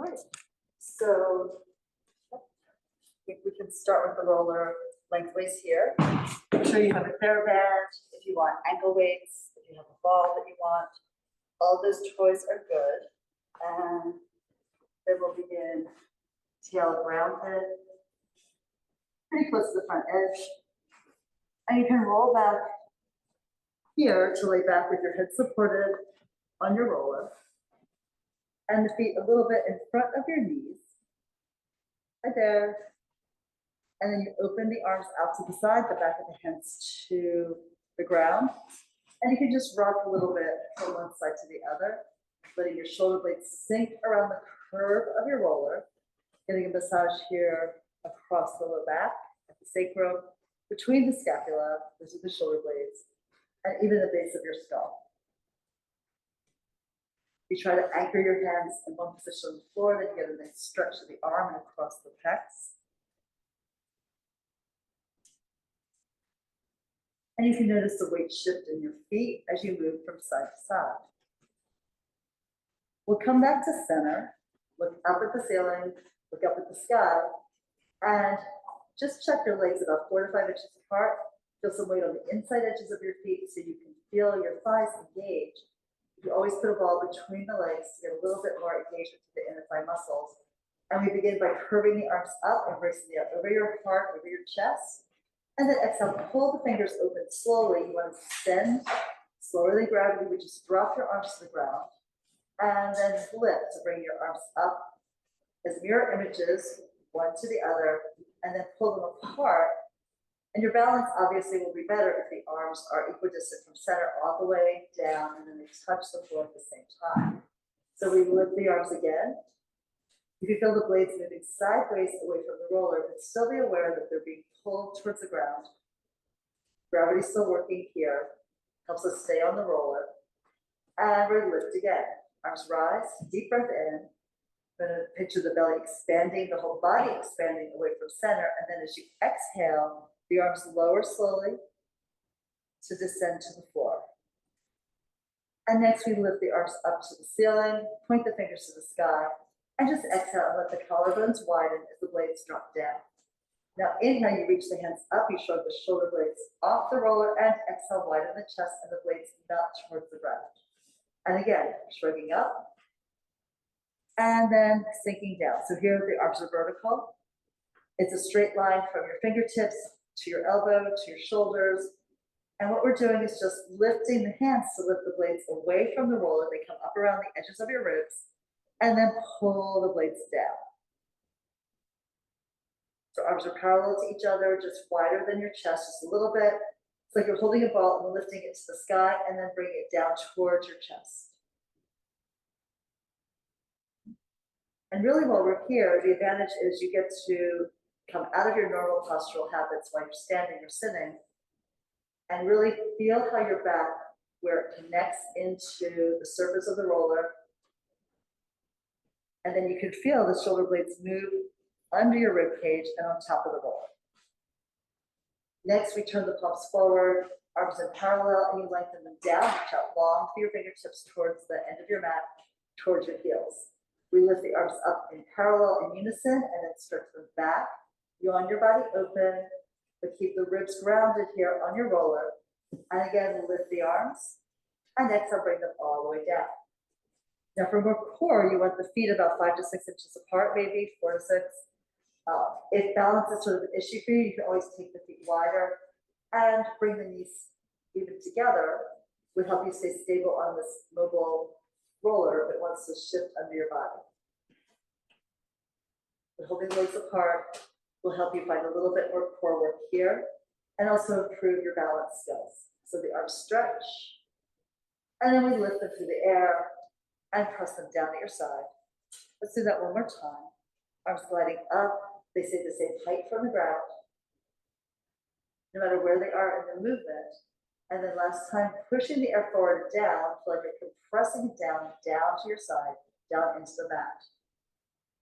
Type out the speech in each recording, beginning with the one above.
right, so I think we can start with the roller lengthways here. Make sure you have a TheraBand, if you want ankle weights, if you have a ball that you want. All those toys are good. And then we'll begin tail grounded, pretty close to the front edge. And you can roll back here to lay back with your head supported on your roller. And the feet a little bit in front of your knees. Right there. And then you open the arms out to the side, the back of the hands to the ground. And you can just rock a little bit from one side to the other, letting your shoulder blades sink around the curve of your roller, getting a massage here across the low back, at the sacrum, between the scapula, those are the shoulder blades, and even the base of your skull. You try to anchor your hands in one position on the floor, then you get a nice stretch of the arm and across the pecs. And you can notice the weight shift in your feet as you move from side to side. We'll come back to center, look up at the ceiling, look up at the sky, and just check your legs about 4 to 5 inches apart. Feel some weight on the inside edges of your feet so you can feel your thighs engage. You always put a ball between the legs to get a little bit more engagement to the inner thigh muscles. And we begin by curving the arms up, embracing the up over your heart, over your chest. And then exhale, pull the fingers open slowly. You want to extend, slowly gravity would just drop your arms to the ground. And then lift to bring your arms up as mirror images, one to the other, and then pull them apart. And your balance obviously will be better if the arms are equidistant from center all the way down, and then they touch the floor at the same time. So we lift the arms again. You can feel the blades moving sideways away from the roller, but still be aware that they're being pulled towards the ground. Gravity's still working here, helps us stay on the roller. And we lift again. Arms rise, deep breath in. Then picture the belly expanding, the whole body expanding away from center. And then as you exhale, the arms lower slowly to descend to the floor. And next we lift the arms up to the ceiling, point the fingers to the sky, and just exhale and let the collarbones widen as the blades drop down. Now inhale, you reach the hands up, you shrug the shoulder blades off the roller, and exhale, widen the chest and the blades melt towards the ground. And again, shrugging up, and then sinking down. So here the arms are vertical. It's a straight line from your fingertips to your elbow, to your shoulders. And what we're doing is just lifting the hands to lift the blades away from the roller. They come up around the edges of your ribs, and then pull the blades down. So arms are parallel to each other, just wider than your chest, just a little bit. It's like you're holding a ball and lifting it to the sky, and then bringing it down towards your chest. And really while we're here, the advantage is you get to come out of your normal postural habits while you're standing or sitting, and really feel how your back, where it connects into the surface of the roller. And then you can feel the shoulder blades move under your rib cage and on top of the roller. Next, we turn the palms forward, arms in parallel, and you lengthen them down, reach out long through your fingertips towards the end of your mat, towards your heels. We lift the arms up in parallel in unison, and then stretch them back. Yawn your body open, but keep the ribs grounded here on your roller. And again, lift the arms, and exhale, bring them all the way down. Now for more core, you want the feet about 5 to 6 inches apart, maybe 4 to 6. If balance is sort of an issue for you, you can always take the feet wider and bring the knees even together. Would help you stay stable on this mobile roller that wants to shift under your body. But holding legs apart will help you find a little bit more core work here and also improve your balance skills. So the arms stretch, and then we lift them through the air and press them down at your side. Let's do that one more time. Arms gliding up, they stay the same height from the ground, no matter where they are in the movement. And then last time, pushing the air forward and down, feel like you're compressing it down to your side, down into the mat.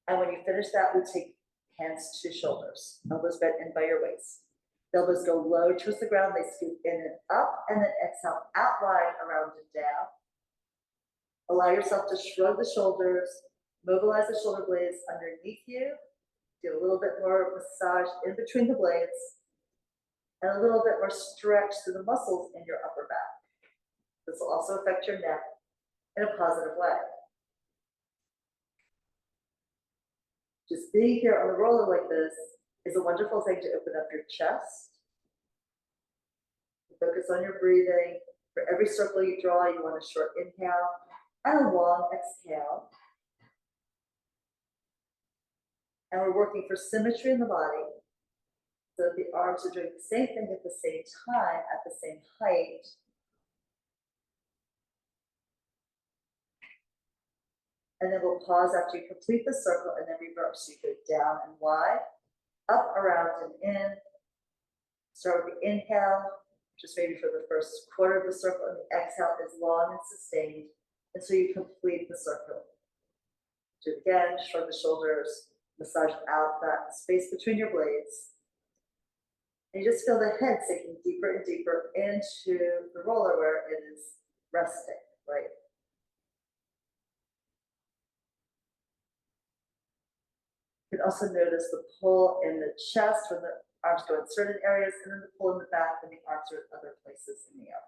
And when you finish that, we take hands to shoulders, elbows bent in by your waist. The elbows go low towards the ground, they scoop in and up, and then exhale out wide, around and down. Allow yourself to shrug the shoulders, Mobilize the shoulder blades underneath you. Do a little bit more massage in between the blades and a little bit more stretch through the muscles in your upper back. This will also affect your neck in a positive way. Just being here on the roller like this is a wonderful thing to open up your chest. Focus on your breathing. For every circle you draw, you want a short inhale and a long exhale. And we're working for symmetry in the body. So the arms are doing the same thing at the same time, at the same height. And then we'll pause after you complete the circle and then reverse. So you go down and wide, up, around, and in. Start with the inhale, just maybe for the first quarter of the circle, and the exhale is long and sustained until you complete the circle. Do it again, shrug the shoulders, massage out that space between your blades. And you just feel the head sinking deeper and deeper into the roller where it is resting, right? You can also notice the pull in the chest when the arms go in certain areas, and then the pull in the back when the arms are in other places in the air.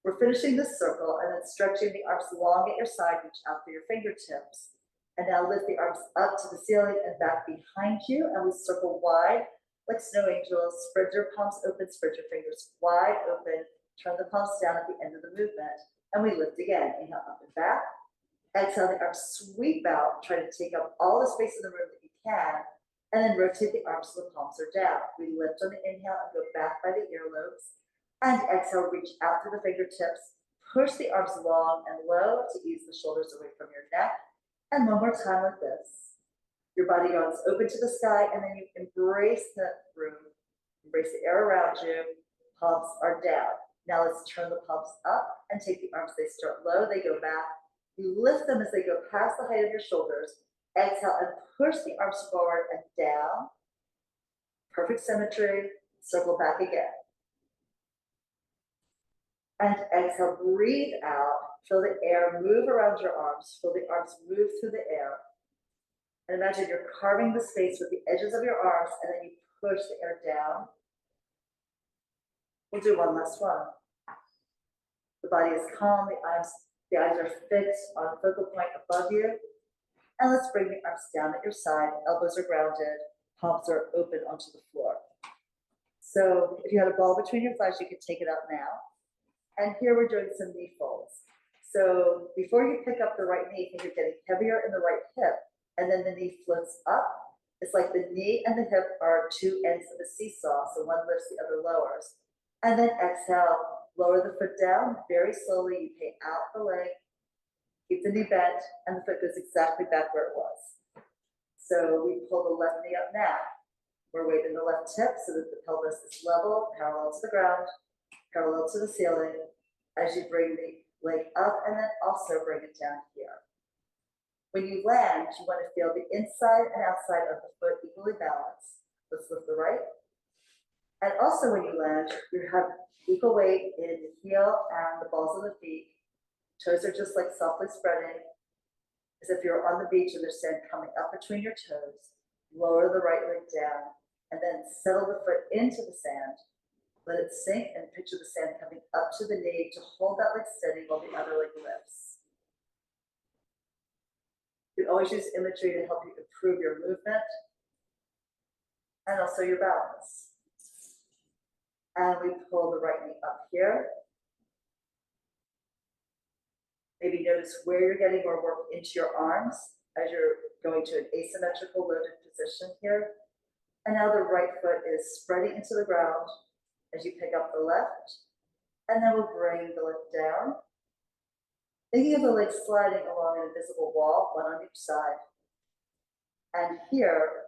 We're finishing this circle and then stretching the arms long at your side, reach out through your fingertips. And now lift the arms up to the ceiling and back behind you, and we circle wide like snow angels. Spread your palms open, spread your fingers wide open, turn the palms down at the end of the movement, and we lift again. Inhale up and back. Exhale, the arms sweep out, try to take up all the space in the room that you can, and then rotate the arms so the palms are down. We lift on the inhale and go back by the earlobes, and exhale, reach out through the fingertips, push the arms long and low to ease the shoulders away from your neck, and one more time like this. Your body goes open to the sky, and then you embrace the room, embrace the air around you, palms are down. Now let's turn the palms up and take the arms, they start low, they go back. You lift them as they go past the height of your shoulders. Exhale and push the arms forward and down. Perfect symmetry. Circle back again. And exhale, breathe out. Feel the air move around your arms. Feel the arms move through the air. And imagine you're carving the space with the edges of your arms, and then you push the air down. We'll do one last one. The body is calm, the eyes are fixed on a focal point above you. And let's bring the arms down at your side, elbows are grounded, palms are open onto the floor. So if you had a ball between your thighs, you could take it up now. And here we're doing some knee folds. So before you pick up the right knee, think you're getting heavier in the right hip, and then the knee floats up. It's like the knee and the hip are two ends of a seesaw, so one lifts, the other lowers. And then exhale, lower the foot down very slowly. You pay out the leg, keep the knee bent, and the foot goes exactly back where it was. So we pull the left knee up now. We're weighting the left hip so that the pelvis is level, parallel to the ground, parallel to the ceiling, as you bring the leg up and then also bring it down here. When you land, you want to feel the inside and outside of the foot equally balanced. Let's lift the right. And also when you land, you have equal weight in the heel and the balls of the feet. Toes are just like softly spreading, as if you're on the beach and there's sand coming up between your toes. Lower the right leg down, and then settle the foot into the sand. Let it sink and picture the sand coming up to the knee to hold that leg steady while the other leg lifts. You can always use imagery to help you improve your movement and also your balance. And we pull the right knee up here. Maybe notice where you're getting more work into your arms as you're going to an asymmetrical loaded position here. And now the right foot is spreading into the ground as you pick up the left. And then we'll bring the left down. Thinking of the legs sliding along an invisible wall, one on each side. And here,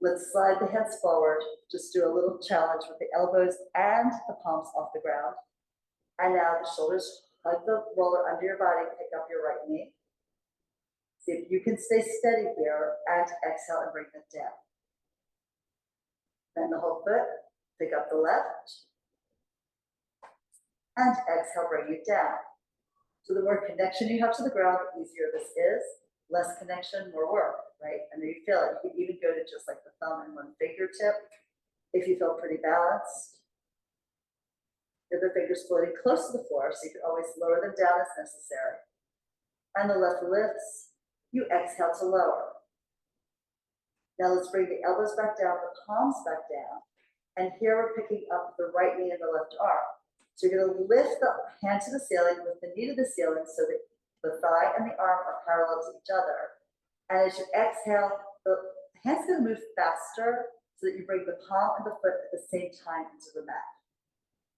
let's slide the hands forward. Just do a little challenge with the elbows and the palms off the ground. And now the shoulders hug the roller under your body, pick up your right knee. See if you can stay steady here and exhale and bring it down. Bend the whole foot, pick up the left, and exhale, bring it down. So the more connection you have to the ground, the easier this is. less connection, more work, right? And then you feel it. You can even go to just like the thumb and one fingertip if you feel pretty balanced. The other fingers floating close to the floor, so you can always lower them down as necessary. And the left lifts, you exhale to lower. Now let's bring the elbows back down, the palms back down. And here we're picking up the right knee and the left arm. So you're gonna lift the hand to the ceiling with the knee to the ceiling so that the thigh and the arm are parallel to each other. And as you exhale, the hand's gonna move faster so that you bring the palm and the foot at the same time into the mat.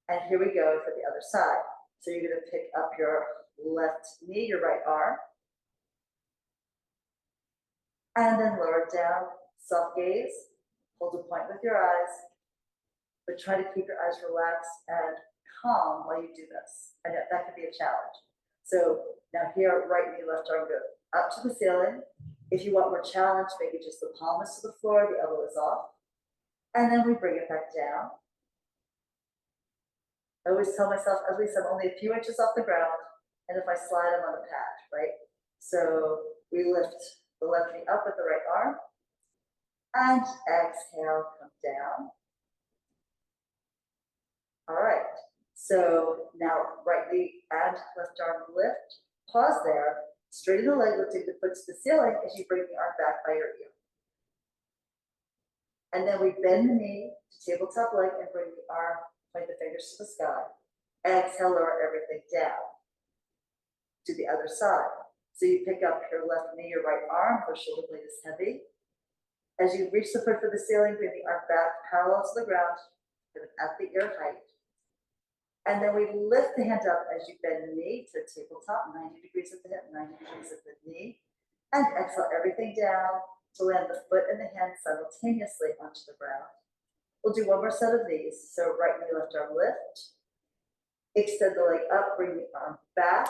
And here we go for the other side. So you're gonna pick up your left knee, your right arm, and then lower it down, soft gaze, hold a point with your eyes, but try to keep your eyes relaxed and calm while you do this. And that could be a challenge. So now here, right knee, left arm, go up to the ceiling. If you want more challenge, maybe just the palm is to the floor, the elbow is off. And then we bring it back down. I always tell myself, at least I'm only a few inches off the ground, and if I slide, I'm on the pad, right? So we lift the left knee up with the right arm, and exhale, come down. All right, so now right knee and left arm lift, pause there, straighten the leg, lifting the foot to the ceiling as you bring the arm back by your ear. And then we bend the knee to tabletop leg and bring the arm, point the fingers to the sky. Exhale, lower everything down to the other side. So you pick up your left knee, your right arm, the shoulder blade is heavy. As you reach the foot for the ceiling, bring the arm back parallel to the ground, at the ear height. And then we lift the hand up as you bend the knee to tabletop, 90 degrees at the hip, 90 degrees at the knee. And exhale everything down to land the foot and the hand simultaneously onto the ground. We'll do one more set of these. So right knee, left arm lift. Extend the leg up, bring the arm back.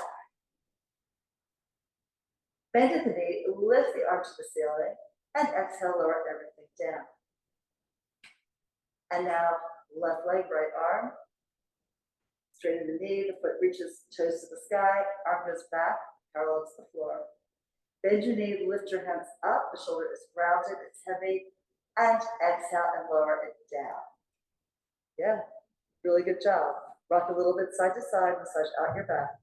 Bend at the knee, lift the arm to the ceiling, and exhale, lower everything down. And now left leg, right arm. Straighten the knee, the foot reaches toes to the sky, arm goes back, parallel to the floor. Bend your knee, lift your hands up, the shoulder is rounded, it's heavy, and exhale and lower it down. Yeah, really good job. Rock a little bit side to side, massage out your back.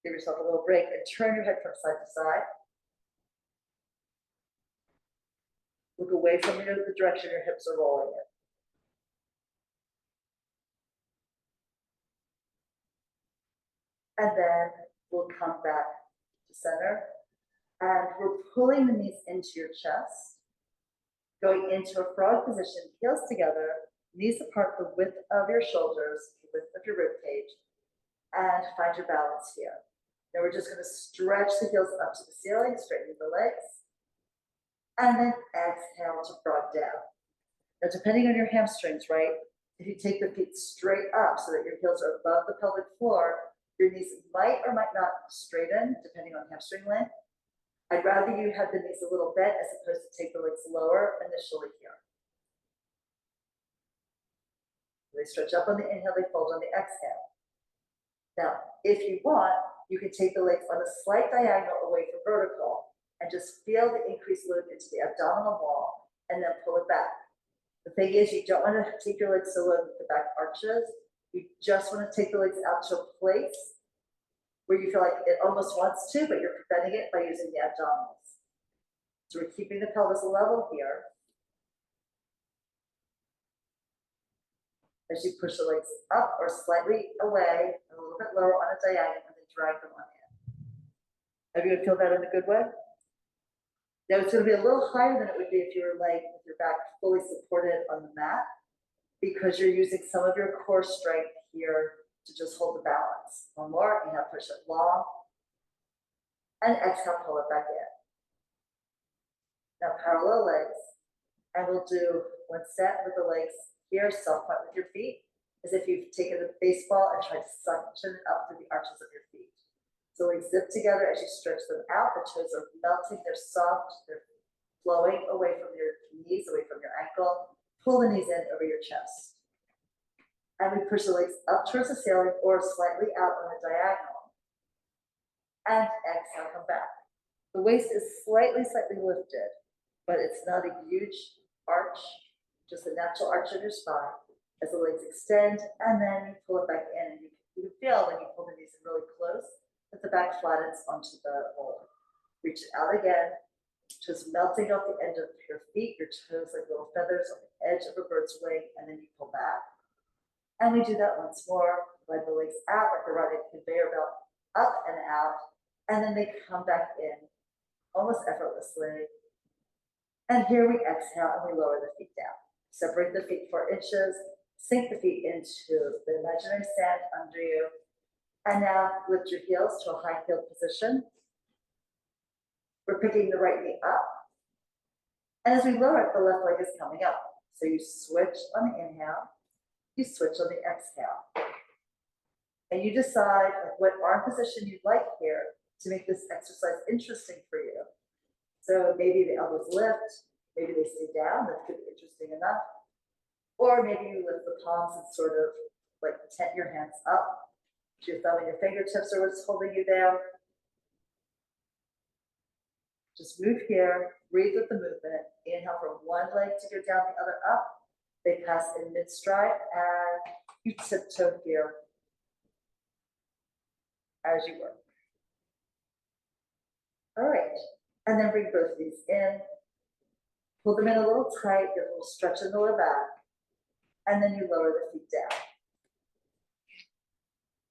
Give yourself a little break and turn your head from side to side. Look away from the direction your hips are rolling in. And then we'll come back to center. And we're pulling the knees into your chest, going into a frog position, heels together, knees apart, the width of your shoulders, the width of your rib cage, and find your balance here. Now we're just going to stretch the heels up to the ceiling, straighten the legs, and then exhale to frog down. Now, depending on your hamstrings, right? If you take the feet straight up so that your heels are above the pelvic floor, your knees might or might not straighten, depending on hamstring length. I'd rather you have the knees a little bent as opposed to take the legs lower initially here. They stretch up on the inhale, they fold on the exhale. Now, if you want, you can take the legs on a slight diagonal away from vertical and just feel the increased load into the abdominal wall and then pull it back. The thing is, you don't want to take your legs so low that the back arches. You just want to take the legs out to a place where you feel like it almost wants to, but you're preventing it by using the abdominals. So we're keeping the pelvis level here. As you push the legs up or slightly away, a little bit lower on a diagonal, and then drag them on in. Everyone feel that in a good way? Now it's going to be a little higher than it would be if you were laying with your back fully supported on the mat, because you're using some of your core strength here to just hold the balance. One more, inhale, push it long, and exhale, pull it back in. Now parallel legs, and we'll do one set with the legs here, self point with your feet, as if you've taken a baseball and tried to suction it up through the arches of your feet. So legs zip together as you stretch them out. The toes are melting, they're soft, they're flowing away from your knees, away from your ankle. Pull the knees in over your chest. And we push the legs up towards the ceiling or slightly out on a diagonal. and exhale, come back. The waist is slightly lifted, but it's not a huge arch, just a natural arch of your spine as the legs extend, and then you pull it back in. And you feel when you pull the knees in really close that the back flattens onto the roller. Reach it out again, just melting off the end of your feet, your toes like little feathers on the edge of a bird's wing, and then you pull back. And we do that once more. Let the legs out like a riding conveyor belt, up and out, and then they come back in almost effortlessly. And here we exhale and we lower the feet down. Separate the feet 4 inches, sink the feet into the imaginary sand under you, and now lift your heels to a high heel position. We're picking the right knee up, and as we lower it, the left leg is coming up. So you switch on the inhale, you switch on the exhale. And you decide what arm position you'd like here to make this exercise interesting for you. So maybe the elbows lift, maybe they stay down, that could be interesting enough. Or maybe you lift the palms and sort of like tent your hands up. Your thumb and your fingertips are what's holding you down. Just move here, breathe with the movement. Inhale from one leg to go down, the other up. They pass in mid-stride, and you tiptoe here as you work. All right, and then bring both knees in. Pull them in a little tight, get a little stretch in the lower back, and then you lower the feet down.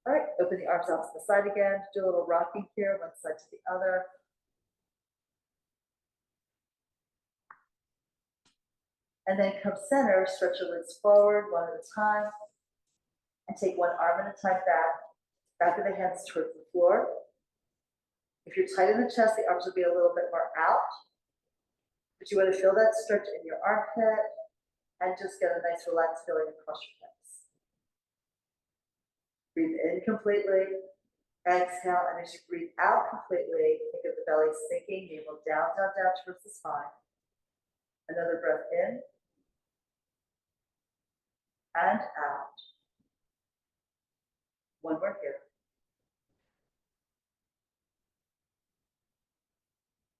All right, open the arms out to the side again. Do a little rocking here, one side to the other. And then come center, stretch your legs forward one at a time, and take one arm at a time back of the hands towards the floor. If you're tight in the chest, the arms will be a little bit more out, but you want to feel that stretch in your armpit and just get a nice relaxed feeling across your hips. Breathe in completely, exhale, and as you breathe out completely, think of the belly sinking, navel down, down, down towards the spine. Another breath in and out. One more here.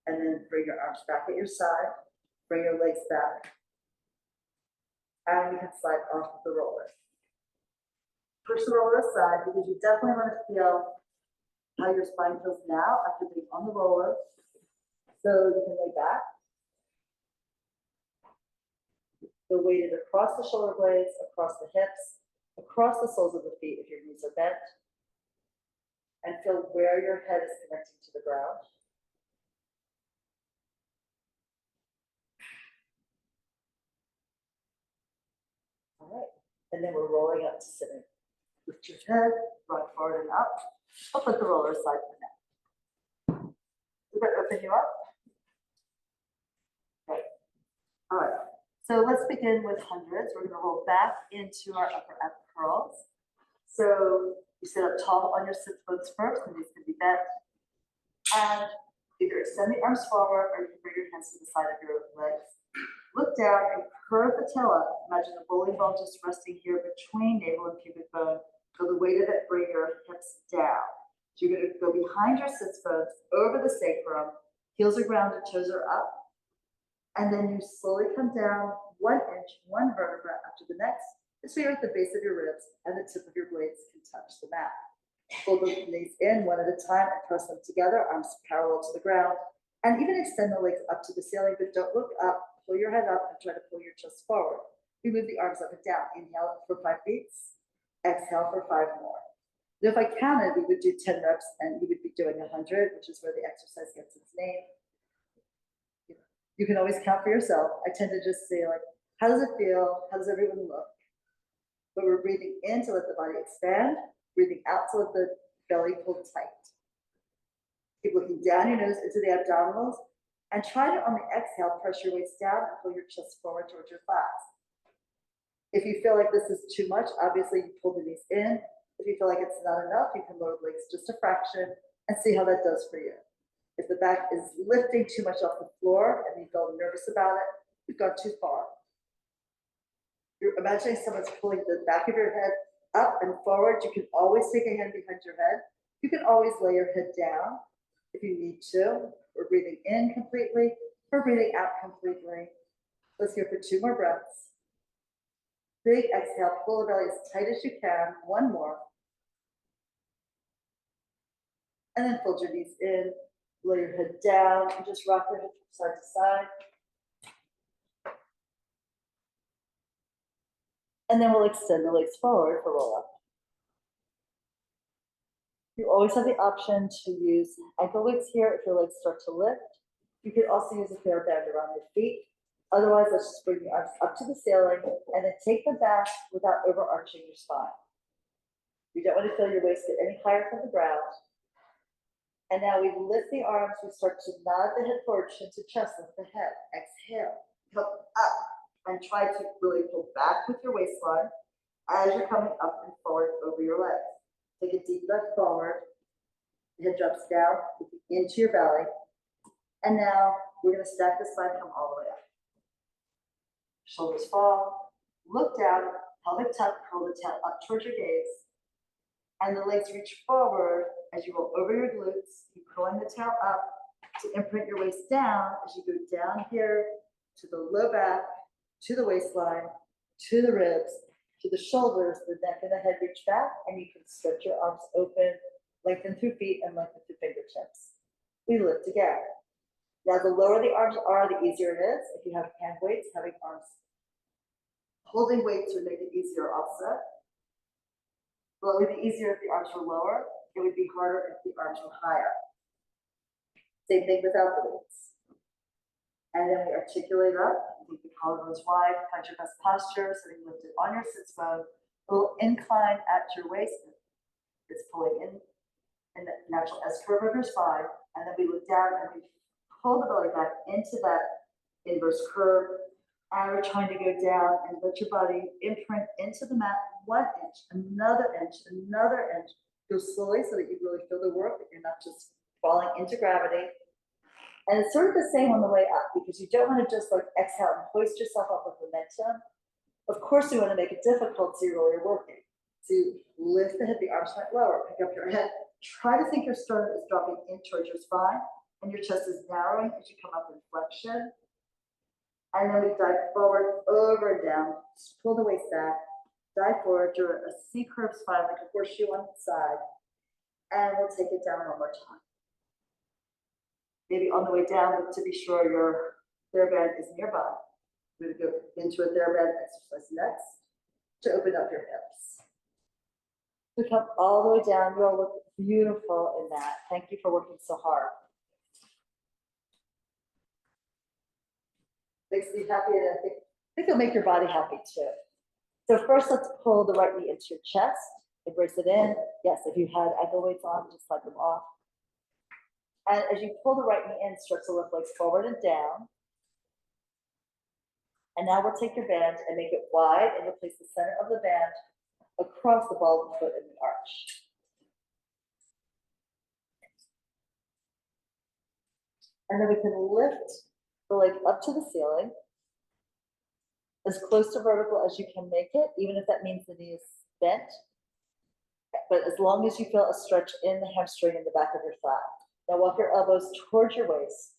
And then bring your arms back at your side, bring your legs back, and you can slide off of the roller. Push the roller aside because you definitely want to feel how your spine feels now after being on the roller. So you can lay back. Feel weighted across the shoulder blades, across the hips, across the soles of the feet if your knees are bent, and feel where your head is connecting to the ground. All right, and then we're rolling up to sitting. Lift your head, rock forward and up. I'll put the roller aside for now. Does that open you up? Okay. All right. So let's begin with hundreds. We're going to roll back into our upper ab curls. So you sit up tall on your sit bones first, and these can be bent. And either extend the arms forward or you can bring your hands to the side of your legs. Look down and curve the tail up. Imagine the bowling ball just resting here between navel and pubic bone. Feel the weight of it, bring your hips down. So you're going to go behind your sits bones, over the sacrum, heels are grounded, toes are up. And then you slowly come down 1 inch, one vertebra after the next, so you're at the base of your ribs and the tip of your blades can touch the mat. Pull the knees in one at a time and press them together, arms parallel to the ground, and even extend the legs up to the ceiling, but don't look up. Pull your head up and try to pull your chest forward. We move the arms up and down. Inhale for 5 beats, exhale for 5 more. Now, if I counted, we would do 10 reps and you would be doing 100, which is where the exercise gets its name. You can always count for yourself. I tend to just say, like, how does it feel? How does everyone look? But we're breathing in to let the body expand, breathing out to let the belly pull tight. Keep looking down your nose into the abdominals, and try to, on the exhale, press your waist down and pull your chest forward towards your thighs. If you feel like this is too much, obviously you pull the knees in. If you feel like it's not enough, you can lower the legs just a fraction and see how that does for you. If the back is lifting too much off the floor and you feel nervous about it, you've gone too far. You're imagining someone's pulling the back of your head up and forward. You can always take a hand behind your head You can always lay your head down if you need to. We're breathing in completely, we're breathing out completely. Let's go for 2 more breaths. Big exhale, pull the belly as tight as you can. 1 more. And then fold your knees in, lay your head down, and just rock your head from side to side. And then we'll extend the legs forward for roll up. You always have the option to use ankle weights here if your legs start to lift. You could also use a fair band around your feet. Otherwise, let's just bring the arms up to the ceiling and then take them back without overarching your spine. You don't want to feel your waist get any higher from the ground. And now we lift the arms, we start to nod the head forward, chin to chest, lift the head. Exhale, come up, and try to really pull back with your waistline as you're coming up and forward over your legs. Take a deep breath forward, the head drops down into your belly. And now we're gonna stack the spine, come all the way up. Shoulders fall, look down, pelvic tuck, curl the tail up towards your gaze. And the legs reach forward as you roll over your glutes, you curling the tail up to imprint your waist down as you go down here to the low back, to the waistline, to the ribs, to the shoulders, the neck and the head reach back, and you can stretch your arms open, lengthen through feet and lengthen through fingertips. We lift again. Now the lower the arms are, the easier it is. If you have hand weights, having arms holding weights would make it easier also. Well, it would be easier if the arms were lower. It would be harder if the arms were higher. Same thing without the weights. And then we articulate up, keep the collarbones wide, find your best posture, sitting lifted on your sits bone. A little incline at your waist. It's pulling in the natural S curve of your spine. And then we look down and we pull the belly back into that inverse curve. And we're trying to go down and let your body imprint into the mat 1 inch, another inch, another inch. Go slowly so that you really feel the work, that you're not just falling into gravity. And it's sort of the same on the way up, because you don't want to just like exhale and hoist yourself up with momentum. Of course, you want to make it difficult so you really are working. So you lift the head, the arms went lower, pick up your head. Try to think your sternum is dropping in towards your spine, and your chest is narrowing as you come up in flexion. And then we dive forward, over and down, just pull the waist back, dive forward, do a C-curve spine, like a horseshoe on the side. And we'll take it down 1 more time. Maybe on the way down, look to be sure your TheraBand is nearby. We're gonna go into a TheraBand exercise next to open up your hips. We come all the way down. You all look beautiful in that. Thank you for working so hard. Makes me happy, and I think it'll make your body happy too. So first, let's pull the right knee into your chest, embrace it in. Yes, if you had ankle weights on, just slide them off. And as you pull the right knee in, stretch the left legs forward and down. And now we'll take your band and make it wide, and you'll place the center of the band across the ball of the foot in the arch. And then we can lift the leg up to the ceiling, as close to vertical as you can make it, even if that means the knee is bent. But as long as you feel a stretch in the hamstring in the back of your thigh. Now walk your elbows towards your waist.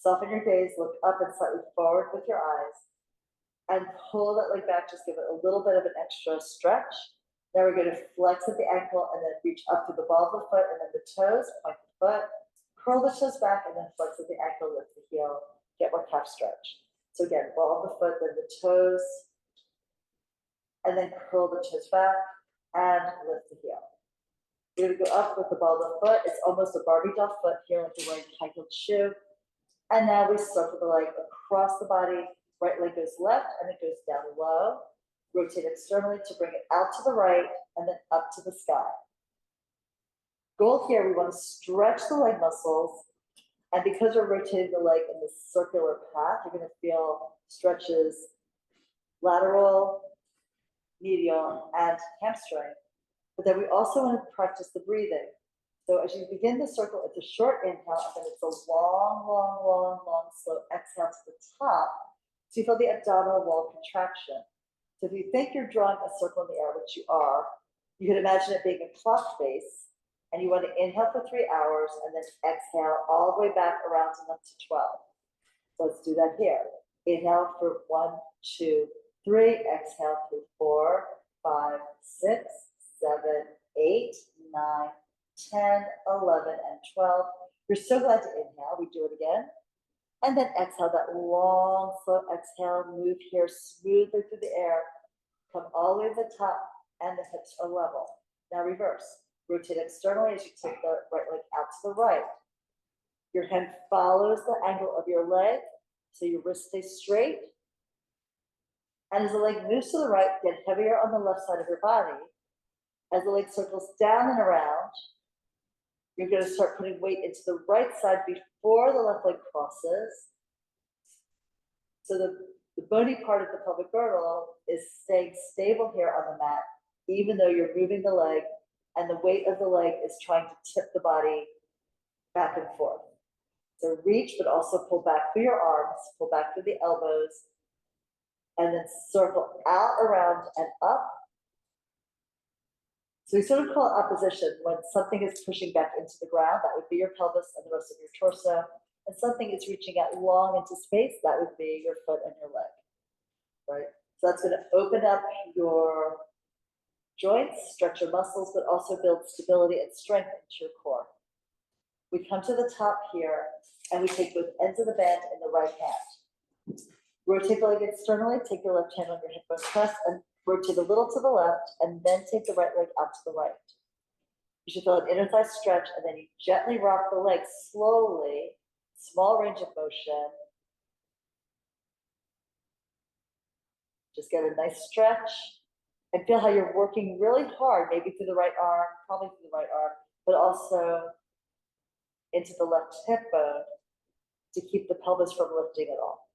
Soften your gaze, look up and slightly forward with your eyes. And pull that leg back, just give it a little bit of an extra stretch. Now we're going to flex at the ankle and then reach up to the ball of the foot and then the toes, point the foot. Curl the toes back and then flex at the ankle, lift the heel, get more calf stretch. So again, ball of the foot, then the toes, and then curl the toes back and lift the heel. We're gonna go up with the ball of the foot. It's almost a Barbie doll foot here, like you're wearing a high-heeled shoe. And now we start with the leg across the body. Right leg goes left and it goes down low. Rotate externally to bring it out to the right and then up to the sky. Goal here, we want to stretch the leg muscles, and because we're rotating the leg in this circular path, you're going to feel stretches lateral, medial, and hamstring. But then we also want to practice the breathing. So as you begin the circle, it's a short inhale, and then it's a long, long, long, long, slow exhale to the top. So you feel the abdominal wall contraction. So if you think you're drawing a circle in the air, which you are, You can imagine it being a clock face, and you want to inhale for 3 hours and then exhale all the way back around and up to 12. So let's do that here. Inhale for 1, 2, 3. Exhale through 4, 5, 6, 7, 8, 9, 10, 11, and 12. You're so glad to inhale. We do it again. And then exhale, that long, slow exhale. Move here smoothly through the air. Come all the way to the top, and the hips are level. Now reverse. Rotate externally as you take the right leg out to the right. Your hand follows the angle of your leg, so your wrist stays straight. And as the leg moves to the right, get heavier on the left side of your body. As the leg circles down and around, you're going to start putting weight into the right side before the left leg crosses. So the bony part of the pelvic girdle is staying stable here on the mat, even though you're moving the leg, and the weight of the leg is trying to tip the body back and forth. So reach, but also pull back through your arms, pull back through the elbows, and then circle out, around, and up. So we sort of call it opposition when something is pushing back into the ground. That would be your pelvis and the rest of your torso. And something is reaching out long into space. That would be your foot and your leg, right? So that's going to open up your joints, stretch your muscles, but also build stability and strength into your core. We come to the top here, and we take both ends of the band in the right hand. Rotate the leg externally, take your left hand on your hip bone press, and rotate a little to the left, and then take the right leg out to the right. You should feel an inner thigh stretch, and then you gently rock the leg slowly, small range of motion. Just get a nice stretch, and feel how you're working really hard, maybe through the right arm, probably through the right arm, but also into the left hip bone to keep the pelvis from lifting at all.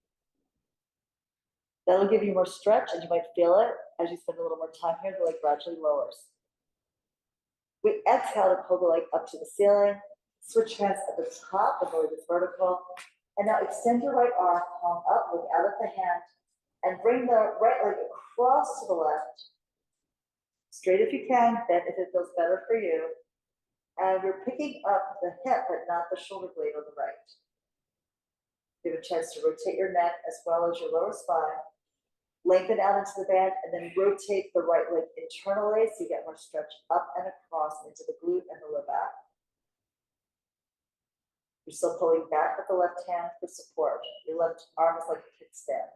That'll give you more stretch, and you might feel it as you spend a little more time here. The leg gradually lowers. We exhale to pull the leg up to the ceiling. Switch hands at the top, avoid this vertical. And now extend your right arm, palm up, look out at the hand, and bring the right leg across to the left. Straight if you can, bend if it feels better for you. And you're picking up the hip, but not the shoulder blade on the right. Give a chance to rotate your neck as well as your lower spine. Lengthen out into the band, and then rotate the right leg internally so you get more stretch up and across into the glute and the low back. You're still pulling back with the left hand for support. Your left arm is like a kickstand.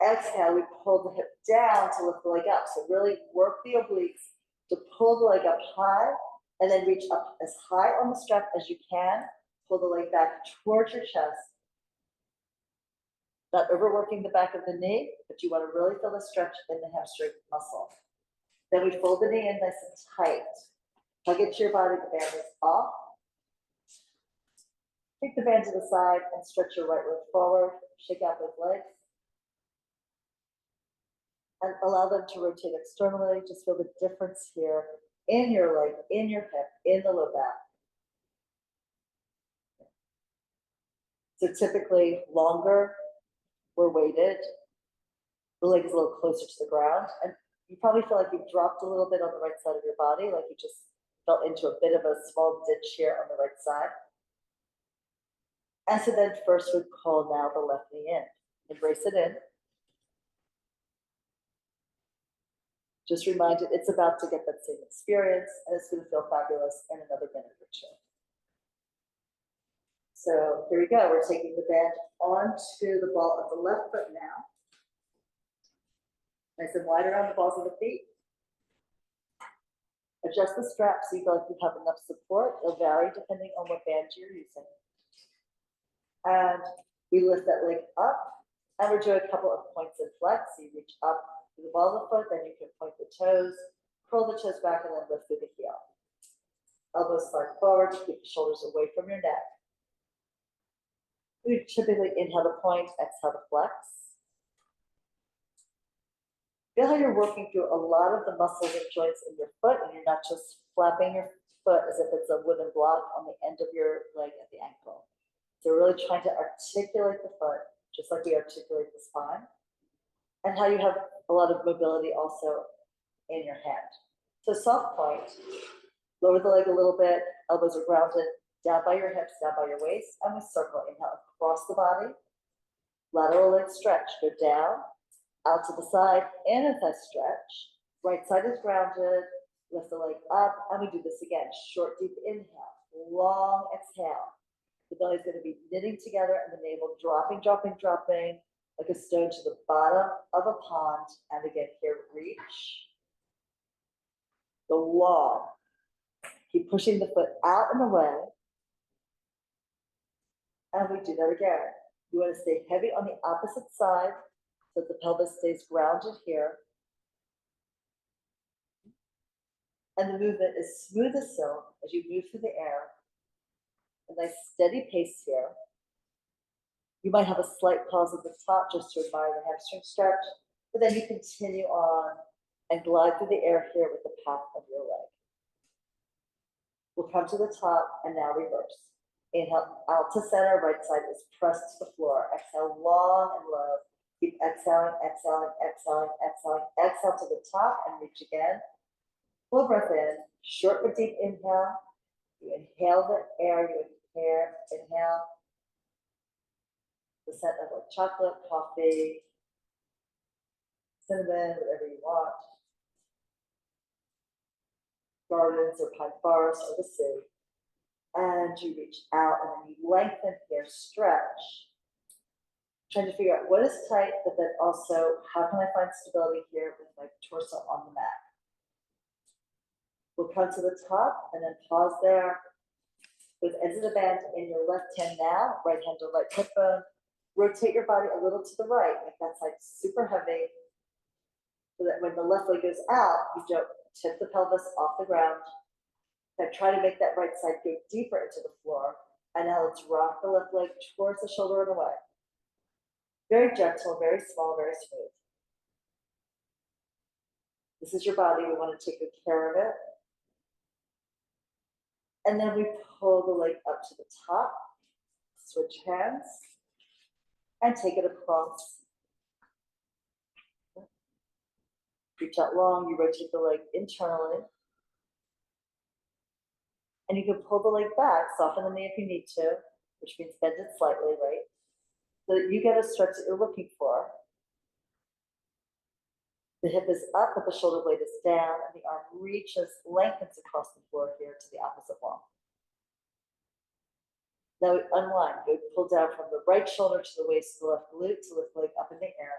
Exhale, we pull the hip down to lift the leg up. So really work the obliques to pull the leg up high, and then reach up as high on the strap as you can. Pull the leg back towards your chest. Not overworking the back of the knee, but you want to really feel the stretch in the hamstring muscle. Then we fold the knee in nice and tight. Hug it to your body, the band is off. Take the band to the side and stretch your right leg forward. Shake out those legs. And allow them to rotate externally. Just feel the difference here in your leg, in your hip, in the low back. So typically longer, we're weighted. The leg is a little closer to the ground. And you probably feel like you've dropped a little bit on the right side of your body, like you just fell into a bit of a small ditch here on the right side. And so then first we call now the left knee in. Embrace it in. Just remind it, it's about to get that same experience, and it's going to feel fabulous in another minute or two. So here we go. We're taking the band onto the ball of the left foot now. Nice and wide around the balls of the feet. Adjust the strap so you feel like you have enough support. It'll vary depending on what band you're using. And we lift that leg up, and we're doing a couple of points and flex. So you reach up to the ball of the foot, then you can point the toes, curl the toes back, and then lift through the heel. Elbows slide forward to keep the shoulders away from your neck. We typically inhale to point, exhale to flex. Feel how you're working through a lot of the muscles and joints in your foot, and you're not just flapping your foot as if it's a wooden block on the end of your leg at the ankle. So we're really trying to articulate the foot, just like we articulate the spine, and how you have a lot of mobility also in your hand. So soft point, lower the leg a little bit, elbows are grounded, down by your hips, down by your waist, and we circle. Inhale across the body, lateral leg stretch, go down, out to the side, in as I stretch. Right side is grounded, lift the leg up, and we do this again. Short, deep inhale, long exhale. The belly is going to be knitting together and the navel dropping, dropping, dropping like a stone to the bottom of a pond. And again, here, reach. Go long. Keep pushing the foot out and away. And we do that again. You want to stay heavy on the opposite side so that the pelvis stays grounded here. And the movement is smooth as silk as you move through the air. A nice steady pace here. You might have a slight pause at the top just to admire the hamstring stretch, but then you continue on and glide through the air here with the path of your leg. We'll come to the top and now reverse. Inhale out to center, right side is pressed to the floor. Exhale long and low. Keep exhaling, exhaling, exhaling, exhaling. Exhale to the top and reach again. Full breath in, short but deep inhale. You inhale the air, you inhale the scent of like chocolate, coffee, cinnamon, whatever you want. Gardens or pine forests or the sea. And you reach out and then you lengthen here, stretch. Trying to figure out what is tight, but then also how can I find stability here with my torso on the mat. We'll come to the top and then pause there. With ends of the band in your left hand now, right hand to right hip bone. Rotate your body a little to the right, make that side super heavy, so that when the left leg goes out, you don't tip the pelvis off the ground. Now try to make that right side go deeper into the floor. And now let's rock the left leg towards the shoulder and away. Very gentle, very small, very smooth. This is your body, we want to take good care of it. And then we pull the leg up to the top, switch hands, and take it across. Reach out long, you rotate the leg internally. And you can pull the leg back, soften the knee if you need to, which means bend it slightly, right? So that you get a stretch that you're looking for. The hip is up, but the shoulder blade is down, and the arm reaches, lengthens across the floor here to the opposite wall. Now we unwind. We pull down from the right shoulder to the waist, to the left glute, to lift the leg up in the air.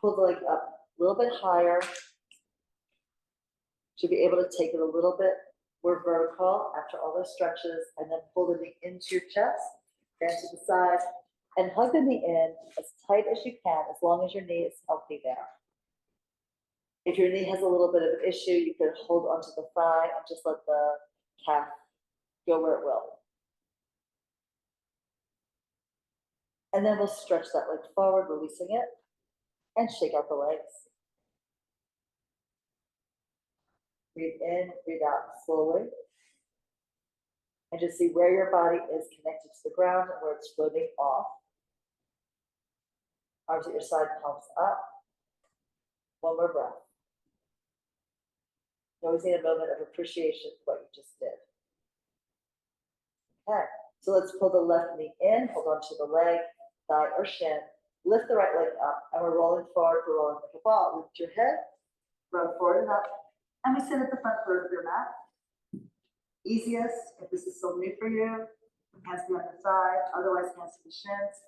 Pull the leg up a little bit higher. Should be able to take it a little bit more vertical after all those stretches, and then pull the knee into your chest, and to the side, and hug the knee in as tight as you can, as long as your knee is healthy there. If your knee has a little bit of an issue, you can hold onto the thigh and just let the calf go where it will. And then we'll stretch that leg forward, releasing it, and shake out the legs. Breathe in, breathe out slowly. And just see where your body is connected to the ground and where it's floating off. Arms at your side, palms up. One more breath. You always need a moment of appreciation for what you just did. Okay, so let's pull the left knee in, hold on to the leg, thigh or shin, lift the right leg up, and we're rolling forward, we're rolling like a ball. Lift your head, run forward and up, and we sit at the front third of your mat. Easiest, if this is still new for you, hands behind the thigh, otherwise hands to the shins.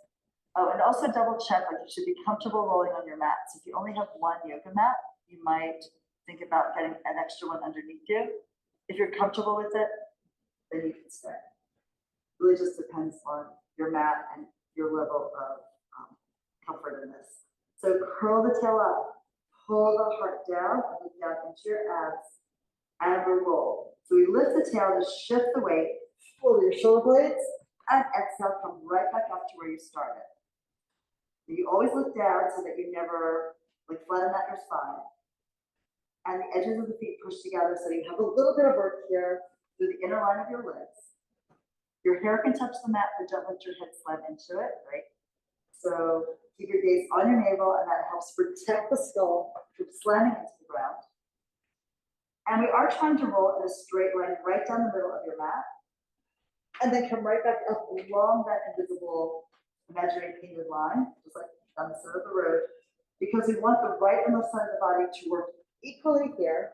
Oh, and also double check, like you should be comfortable rolling on your mat. So if you only have one yoga mat, you might think about getting an extra one underneath you. If you're comfortable with it, then you can stay. Really just depends on your mat and your level of comfort in this. So curl the tail up, pull the heart down, and look down into your abs, and we roll. So we lift the tail, just shift the weight, pull your shoulder blades, and exhale, come right back up to where you started. You always look down so that you never like flatten out your spine. And the edges of the feet push together so you have a little bit of work here through the inner line of your legs. Your hair can touch the mat, but don't let your head slide into it, right? So keep your gaze on your navel, and that helps protect the skull from slamming into the ground. And we are trying to roll in a straight line right down the middle of your mat. And then come right back up along that invisible imaginary painted line, just like down the center of the road, because we want the right and left side of the body to work equally here.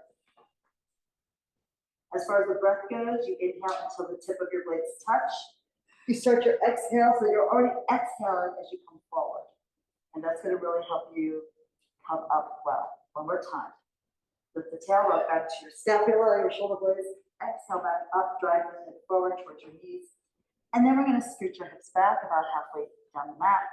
As far as the breath goes, you inhale until the tip of your blades touch. You start your exhale, so you're already exhaling as you come forward. And that's going to really help you come up well. One more time. Lift the tail, rock back to your scapula, your shoulder blades. Exhale back up, drive your head forward towards your knees. And then we're going to scoot your hips back about halfway down the mat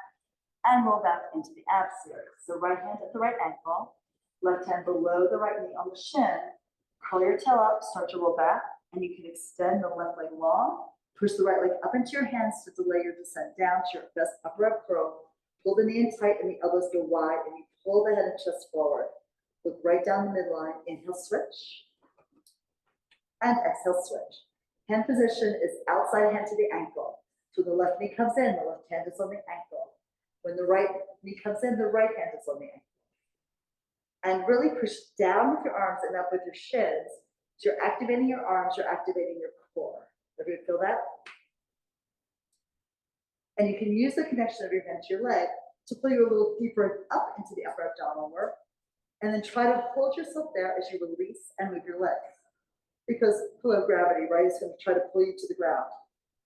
and roll back into the ab series. So right hand at the right ankle, left hand below the right knee on the shin. Curl your tail up, start to roll back, and you can extend the left leg long. Push the right leg up into your hands to delay your descent down to your best upper ab curl. Pull the knee in tight and the elbows go wide, and you pull the head and chest forward. Look right down the midline. Inhale, switch. And exhale, switch. Hand position is outside hand to the ankle. So the left knee comes in, the left hand is on the ankle. When the right knee comes in, the right hand is on the ankle. And really push down with your arms and up with your shins. So you're activating your arms, you're activating your core. Everybody feel that? And you can use the connection of your hand to your leg to pull you a little deeper up into the upper abdominal work. And then try to hold yourself there as you release and move your legs. Because pull of gravity, right, is going to try to pull you to the ground.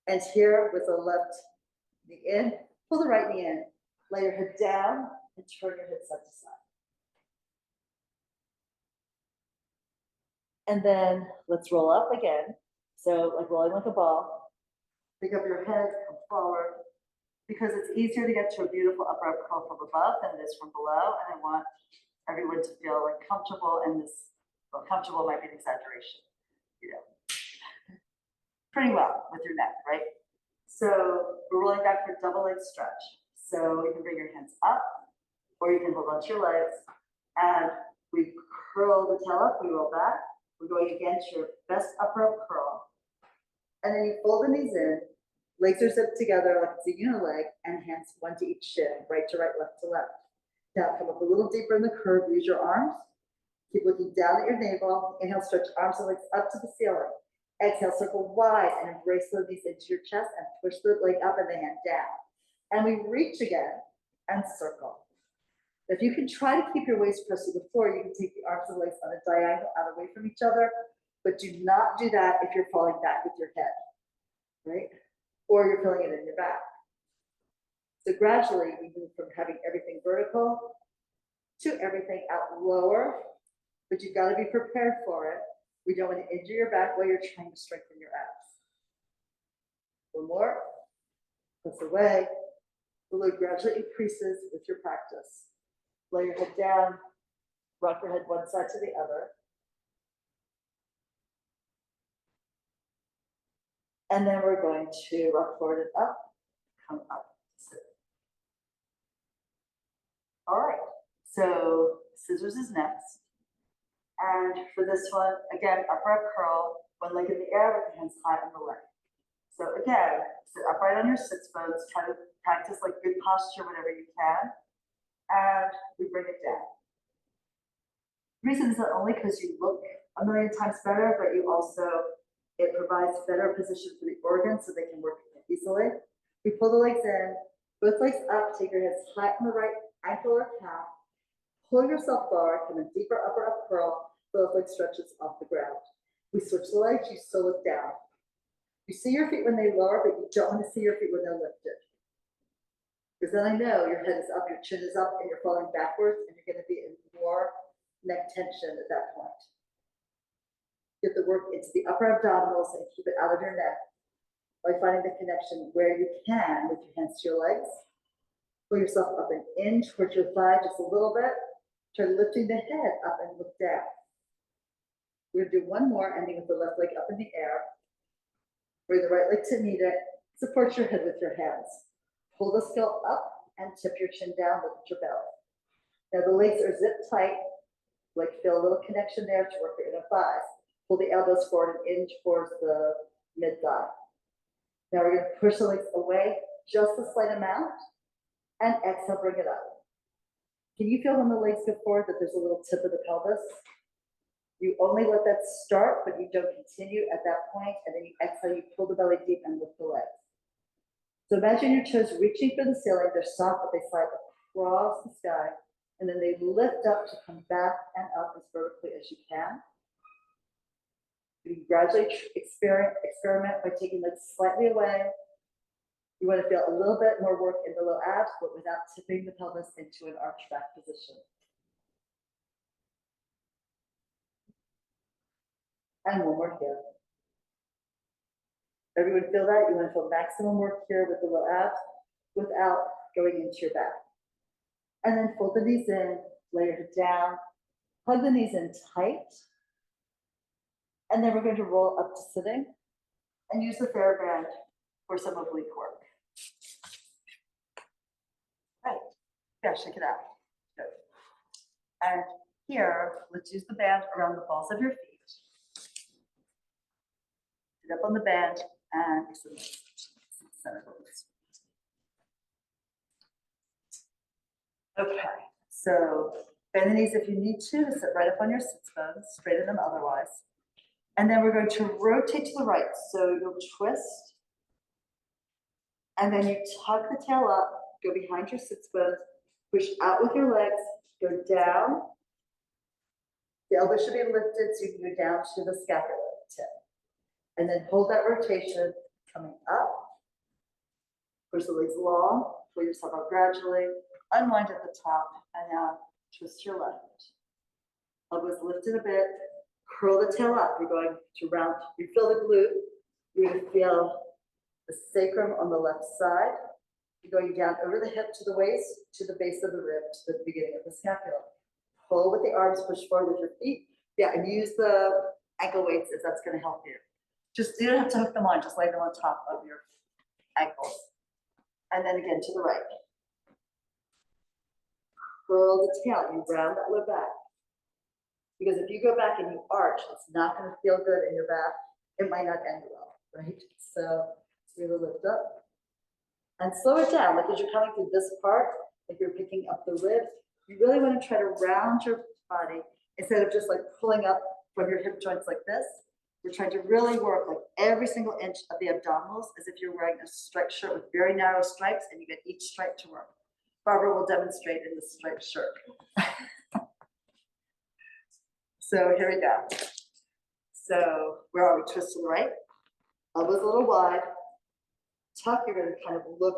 And here with the left knee in, pull the right knee in, lay your head down, and turn your head side to side. And then let's roll up again. So like rolling like a ball. Pick up your head, come forward. Because it's easier to get to a beautiful upper ab curl from above than it is from below. And I want everyone to feel like comfortable, and this, well, comfortable might be an exaggeration, you know, pretty well with your neck, right? So we're rolling back for double leg stretch. So you can bring your hands up, or you can hold onto your legs, and we curl the tail up, we roll back. We're going again to your best upper ab curl. And then you fold the knees in, legs are zipped together like it's a unileg, and hands one to each shin, right to right, left to left. Now come up a little deeper in the curve, use your arms. Keep looking down at your navel. Inhale, stretch arms and legs up to the ceiling. Exhale, circle wide and embrace the knees into your chest and push the leg up and the hand down. And we reach again and circle. If you can try to keep your waist pressed to the floor, you can take the arms and legs on a diagonal out away from each other, but do not do that if you're falling back with your head, right? Or you're feeling it in your back. So gradually we move from having everything vertical to everything out lower, but you've got to be prepared for it. We don't want to injure your back while you're trying to strengthen your abs. One more, press away. The load gradually increases with your practice. Lay your head down, rock your head one side to the other. And then we're going to rock forward and up, come up, sit. All right, so scissors is next. And for this one, again, upper ab curl, one leg in the air with the hands high on the leg. So again, sit upright on your sits bones, try to practice like good posture whenever you can. And we bring it down. The reason is not only because you look a million times better, but you also, it provides better position for the organs so they can work easily. We pull the legs in, both legs up, take your hands high on the right ankle or calf, pull yourself forward, come in deeper upper ab curl, both leg stretches off the ground. We switch the legs, you still look down. You see your feet when they lower, but you don't want to see your feet when they're lifted. Because then I know your head is up, your chin is up, and you're falling backwards, and you're going to be in more neck tension at that point. Get the work into the upper abdominals and keep it out of your neck by finding the connection where you can with your hands to your legs. Pull yourself up and in towards your thigh just a little bit. Try lifting the head up and look down. We're going to do one more, ending with the left leg up in the air. Bring the right leg to meet it. Support your head with your hands. Pull the skull up and tip your chin down, look at your belly. Now the legs are zipped tight, like feel a little connection there to work your inner thighs. Pull the elbows forward and in towards the mid-thigh. Now we're going to push the legs away just a slight amount and exhale, bring it up. Can you feel when the legs go forward that there's a little tip of the pelvis? You only let that start, but you don't continue at that point, and then you exhale, you pull the belly deep and lift the legs. So imagine your toes reaching for the ceiling, they're soft, but they slide across the sky, and then they lift up to come back and up as vertically as you can. You gradually experiment by taking legs slightly away. You want to feel a little bit more work in the low abs, but without tipping the pelvis into an arch back position. And one more here. Everyone feel that? You want to feel maximum work here with the low abs without going into your back. And then fold the knees in, lay your head down, hug the knees in tight. And then we're going to roll up to sitting and use the TheraBand for some oblique work. Right. Yeah, shake it out. Good. And here, let's use the band around the balls of your feet. Sit up on the band and center the legs. Okay, so bend the knees if you need to sit right up on your sits bones, straighten them otherwise. And then we're going to rotate to the right. So you'll twist, and then you tuck the tail up, go behind your sits bones, push out with your legs, go down. The elbow should be lifted so you can go down to the scapula tip. And then hold that rotation, coming up. Push the legs long, pull yourself out gradually, unwind at the top, and now twist your left. Elbows lifted a bit, curl the tail up. You're going to round, you feel the glute, you're going to feel the sacrum on the left side. You're going down over the hip to the waist, to the base of the rib, to the beginning of the scapula. Pull with the arms, push forward with your feet. Yeah, and use the ankle weights if that's going to help you. Just, you don't have to hook them on, just lay them on top of your ankles. And then again to the right. Curl the tail, you round that low back. Because if you go back and you arch, it's not going to feel good in your back. It might not end well, right? So really lift up. And slow it down, like as you're coming through this part, if you're picking up the ribs, you really want to try to round your body instead of just like pulling up from your hip joints like this. We're trying to really work like every single inch of the abdominals as if you're wearing a striped shirt with very narrow stripes and you get each stripe to work. Barbara will demonstrate in this striped shirt. So here we go. So where are we? Twist to the right, elbows a little wide. Tuck, you're going to kind of look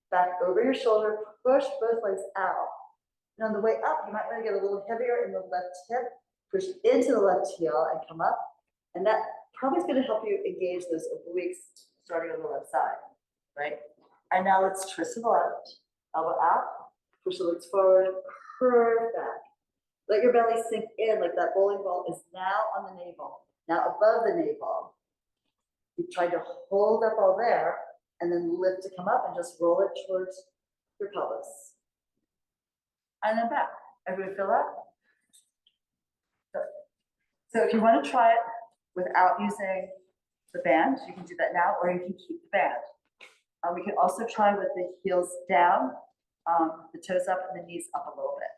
back over your shoulder, push both legs out. And on the way up, you might want to get a little heavier in the left hip, push into the left heel and come up. And that probably is going to help you engage those obliques starting on the left side, right? And now let's twist to the left, elbow out, push the legs forward, curve back. Let your belly sink in like that bowling ball is now on the navel, now above the navel. You try to hold up all there and then lift to come up and just roll it towards your pelvis. And then back. Everybody feel that? Good. So if you want to try it without using the band, you can do that now, or you can keep the band. We can also try with the heels down, the toes up, and the knees up a little bit.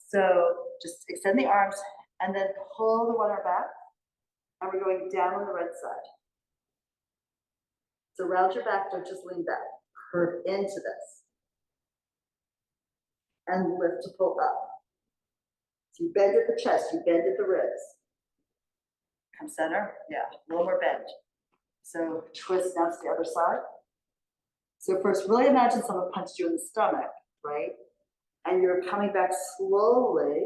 So just extend the arms and then pull the one arm back, and we're going down on the right side. So round your back, don't just lean back. Curve into this. And lift to pull up. So you bend at the chest, you bend at the ribs. Come center, yeah, a little more bend. So twist now to the other side. So first, really imagine someone punched you in the stomach, right? And you're coming back slowly.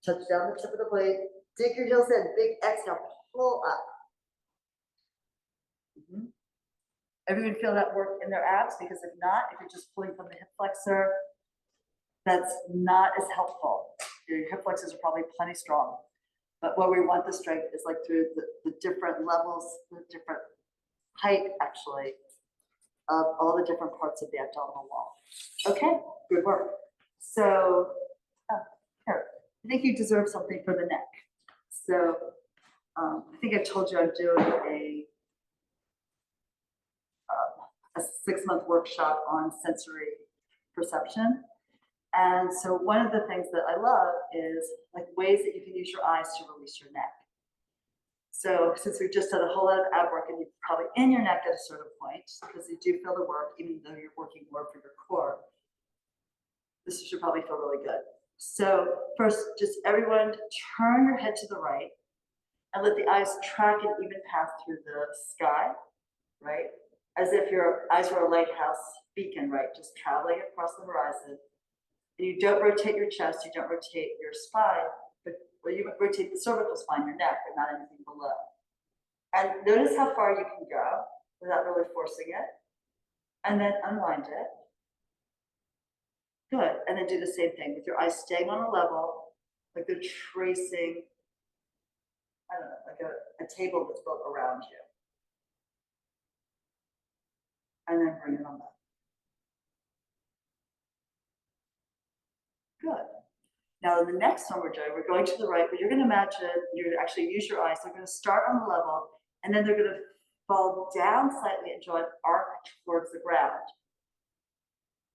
Touch down the tip of the blade, dig your heels in, big exhale, pull up. Everyone feel that work in their abs? Because if not, if you're just pulling from the hip flexor, that's not as helpful. Your hip flexors are probably plenty strong. But where we want the strength is like through the different levels, the different height, actually, of all the different parts of the abdominal wall. Okay, good work. So, here, I think you deserve something for the neck. So, I think I told you I'm doing a 6-month workshop on sensory perception. And so one of the things that I love is like ways that you can use your eyes to release your neck. So since we've just done a whole lot of ab work and you're probably in your neck at a certain point, because you do feel the work, even though you're working more for your core, this should probably feel really good. So first, just everyone turn your head to the right and let the eyes track an even path through the sky, right? As if your eyes were a lighthouse beacon, right? Just traveling across the horizon. And you don't rotate your chest, you don't rotate your spine, but you rotate the cervical spine, your neck, but not anything below. And notice how far you can go without really forcing it. And then unwind it. Good. And then do the same thing with your eyes staying on a level, like they're tracing, I don't know, like a table that's built around you. And then bring it on back. Good. Now the next one we're going to the right, but you're going to imagine you're going to actually use your eyes. They're going to start on the level, and then they're going to fall down slightly and draw an arc towards the ground.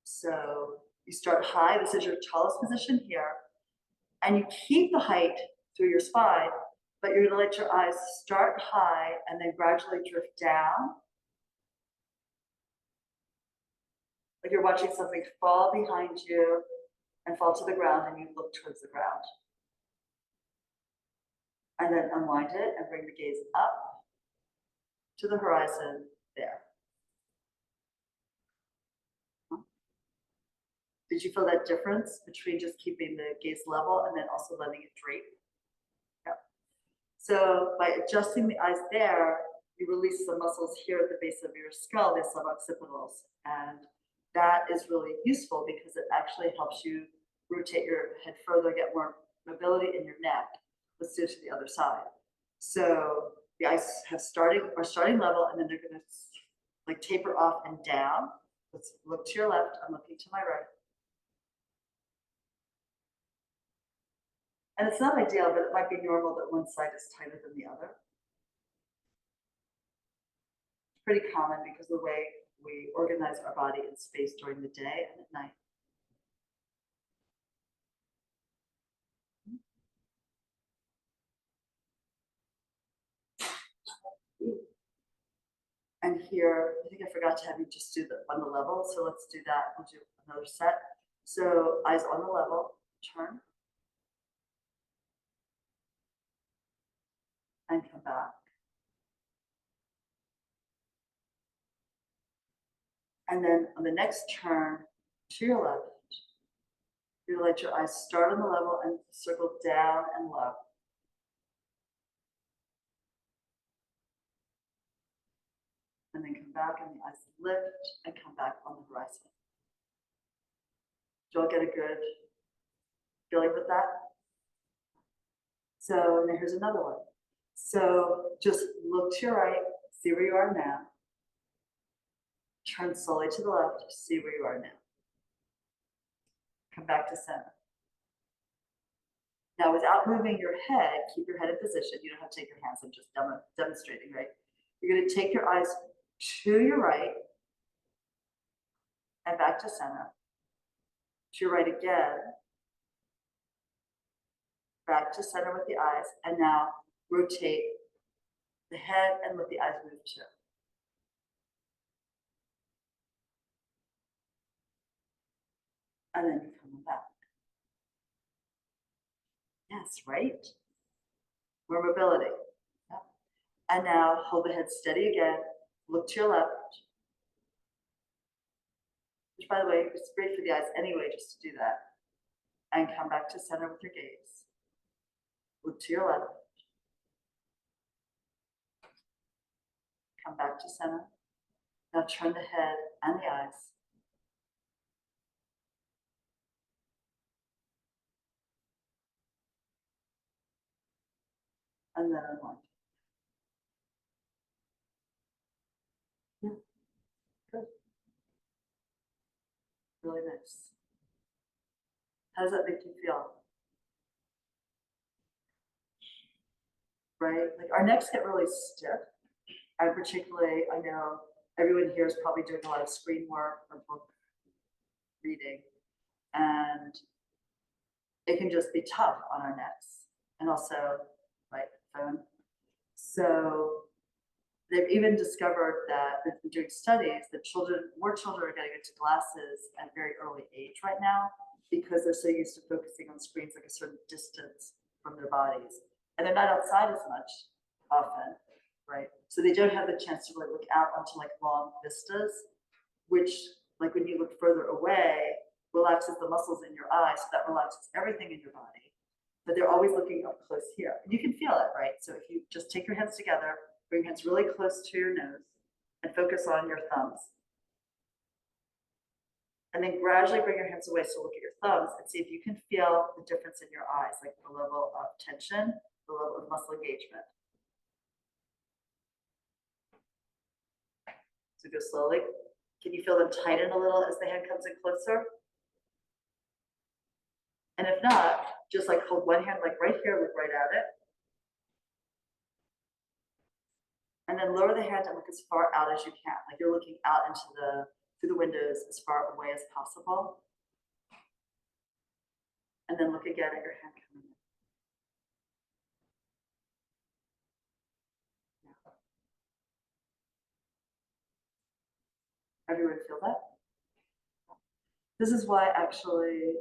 So you start high. This is your tallest position here. And you keep the height through your spine, but you're going to let your eyes start high and then gradually drift down. Like you're watching something fall behind you and fall to the ground, and you look towards the ground. And then unwind it and bring the gaze up to the horizon there. Did you feel that difference between just keeping the gaze level and then also letting it drape? Yep. So by adjusting the eyes there, you release the muscles here at the base of your skull, the suboccipitals. And that is really useful because it actually helps you rotate your head further, get more mobility in your neck. Let's do it to the other side. So the eyes are starting level, and then they're going to like taper off and down. Let's look to your left. I'm looking to my right. And it's not ideal, but it might be normal that one side is tighter than the other. It's pretty common because of the way we organize our body in space during the day and at night. And here, I think I forgot to have you just do the on the level. So let's do that. We'll do another set. So eyes on the level, turn. And come back. And then on the next turn to your left, you let your eyes start on the level and circle down and low. And then come back and the eyes lift and come back on the horizon. Do you all get a good feeling with that? So now here's another one. So just look to your right, see where you are now. Turn slowly to the left, see where you are now. Come back to center. Now, without moving your head, keep your head in position. You don't have to take your hands, I'm just demonstrating, right? You're going to take your eyes to your right and back to center. To your right again. Back to center with the eyes. And now rotate the head and let the eyes move too. And then you come back. Yes, right? More mobility. Yep. And now hold the head steady again. Look to your left. Which, by the way, it's great for the eyes anyway, just to do that. And come back to center with your gaze. Look to your left. Come back to center. Now turn the head and the eyes. And then unwind. Yeah, good. Really nice. How does that make you feel? Right? Like our necks get really stiff. And particularly, I know everyone here is probably doing a lot of screen work or book reading. And it can just be tough on our necks and also, right, phone. So they've even discovered that they've been doing studies that more children are getting into glasses at a very early age right now because they're so used to focusing on screens like a certain distance from their bodies. And they're not outside as much often, right? So they don't have the chance to really look out onto like long vistas, which like when you look further away, relaxes the muscles in your eyes, so that relaxes everything in your body. But they're always looking up close here. And you can feel it, right? So if you just take your hands together, bring your hands really close to your nose, and focus on your thumbs. And then gradually bring your hands away, so look at your thumbs and see if you can feel the difference in your eyes, like the level of tension, the level of muscle engagement. So go slowly. Can you feel them tighten a little as the hand comes in closer? And if not, just like hold one hand like right here, look right at it. And then lower the hand and look as far out as you can. Like you're looking out into through the windows as far away as possible. And then look again at your hand coming in. Everyone feel that? This is why actually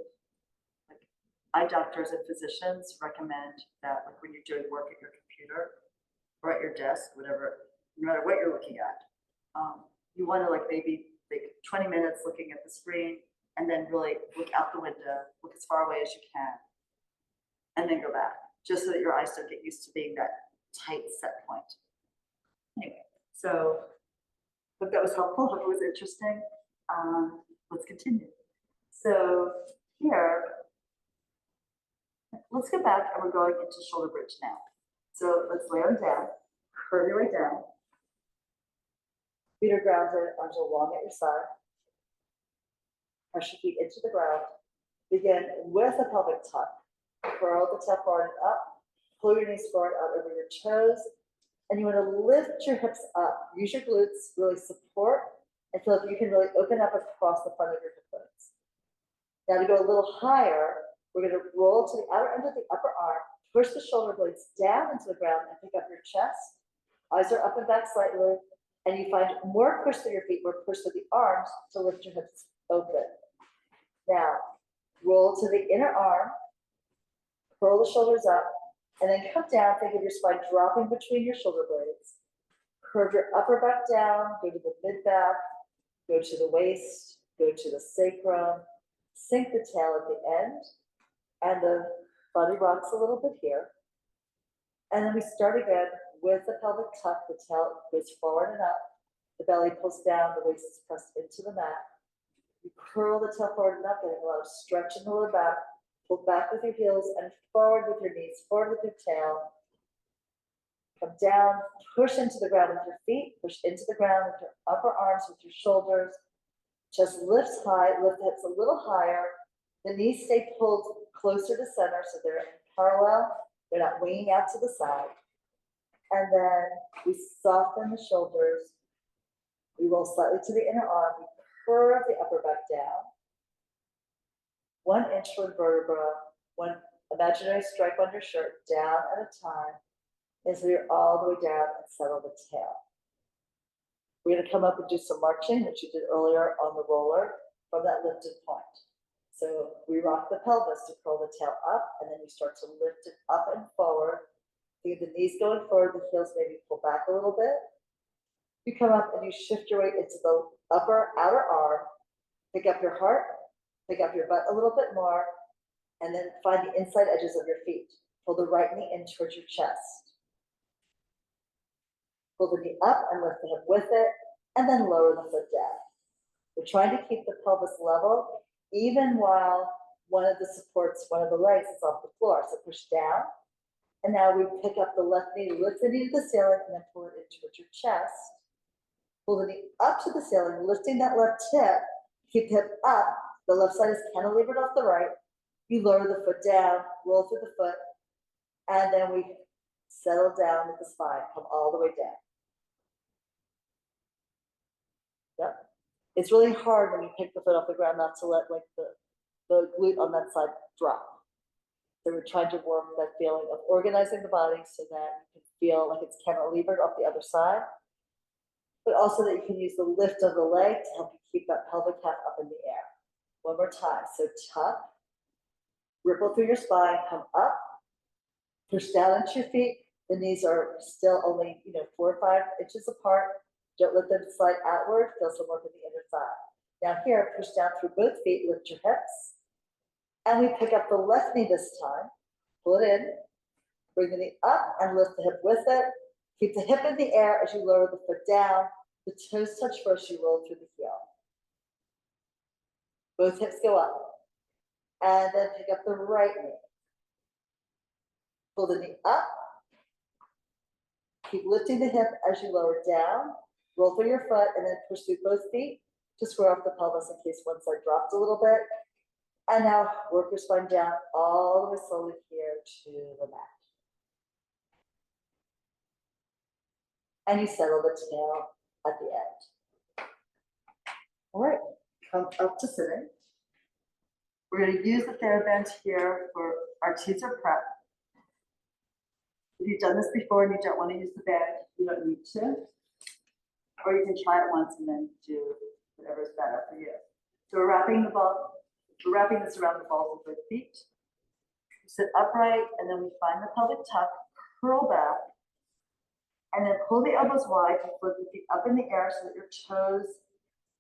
like eye doctors and physicians recommend that like when you're doing work at your computer or at your desk, whatever, no matter what you're looking at, you want to like maybe take 20 minutes looking at the screen and then really look out the window, look as far away as you can, and then go back, just so that your eyes don't get used to being that tight set point. Anyway, so hope that was helpful, hope it was interesting. Let's continue. So here, let's go back and we're going into shoulder bridge now. So let's lay on down, curve your way down. Feet are grounded, arms are long at your side. Press your feet into the ground. Begin with a pelvic tuck. Curl the tail forward and up. Pull your knees forward out over your toes. And you want to lift your hips up. Use your glutes, really support, and feel like you can really open up across the front of your hip bones. Now to go a little higher, we're going to roll to the outer end of the upper arm, push the shoulder blades down into the ground and pick up your chest. Eyes are up and back slightly, and you find more push through your feet, more push through the arms to lift your hips open. Now, roll to the inner arm, curl the shoulders up, and then come down, think of your spine dropping between your shoulder blades. Curve your upper back down, go to the mid back, go to the waist, go to the sacrum, sink the tail at the end, and the body rocks a little bit here. And then we start again with the pelvic tuck, the tail goes forward and up, the belly pulls down, the waist is pressed into the mat. You curl the tail forward and up, getting a lot of stretch in the lower back, pull back with your heels and forward with your knees, forward with your tail. Come down, push into the ground with your feet, push into the ground with your upper arms, with your shoulders. Chest lifts high, lift the hips a little higher. The knees stay pulled closer to center so they're in parallel. They're not winging out to the side. And then we soften the shoulders. We roll slightly to the inner arm. We curve the upper back down. 1 inch from vertebra, one imaginary stripe on your shirt, down at a time, as we're all the way down and settle the tail. We're going to come up and do some marching, which you did earlier on the roller, from that lifted point. So we rock the pelvis to curl the tail up, and then you start to lift it up and forward. You get the knees going forward, the heels maybe pull back a little bit. You come up and you shift your weight into the upper outer arm, pick up your heart, pick up your butt a little bit more, and then find the inside edges of your feet. Pull the right knee in towards your chest. Pull the knee up and lift the hip with it, and then lower the foot down. We're trying to keep the pelvis level, even while one of the supports, one of the legs is off the floor. So push down, and now we pick up the left knee, lift the knee to the ceiling, and then pull it in towards your chest. Pull the knee up to the ceiling, lifting that left hip, keep the hip up. The left side is cantilevered off the right. You lower the foot down, roll through the foot, and then we settle down with the spine, come all the way down. Yep. It's really hard when you pick the foot off the ground not to let like the the glute on that side drop. So we're trying to work that feeling of organizing the body so that you can feel like it's cantilevered off the other side, but also that you can use the lift of the leg to help you keep that pelvic half up in the air. One more time. So tuck, ripple through your spine, come up, push down into your feet. The knees are still only 4 or 5 inches apart. Don't let them slide outward. Feel some work in the inner thigh. Now here, push down through both feet, lift your hips. And we pick up the left knee this time. Pull it in, bring the knee up and lift the hip with it. Keep the hip in the air as you lower the foot down. The toes touch first, you roll through the heel. Both hips go up. And then pick up the right knee. Pull the knee up. Keep lifting the hip as you lower down. Roll through your foot and then push through both feet to square off the pelvis in case one side dropped a little bit. And now work your spine down all the way slowly here to the mat. And you settle the tail at the end. All right, come up to sitting. We're going to use the TheraBand here for our teaser prep. If you've done this before and you don't want to use the band, you don't need to. Or you can try it once and then do whatever's better for you. So we're wrapping this around the balls of both feet. Sit upright, and then we find the pelvic tuck, curl back, and then pull the elbows wide to float the feet up in the air so that your toes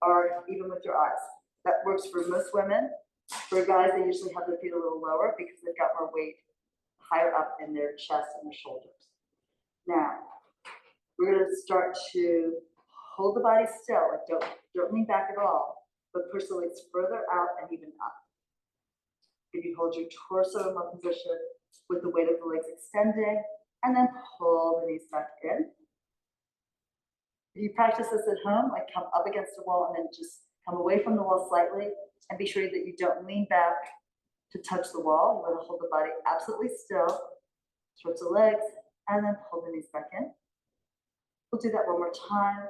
are even with your eyes. That works for most women. For guys, they usually have their feet a little lower because they've got more weight higher up in their chest and their shoulders. Now, we're going to start to hold the body still. Like don't lean back at all, but push the legs further out and even up. If you hold your torso in one position with the weight of the legs extending, and then pull the knees back in. If you practice this at home, like come up against the wall and then just come away from the wall slightly, and be sure that you don't lean back to touch the wall. You want to hold the body absolutely still, stretch the legs, and then pull the knees back in. We'll do that one more time.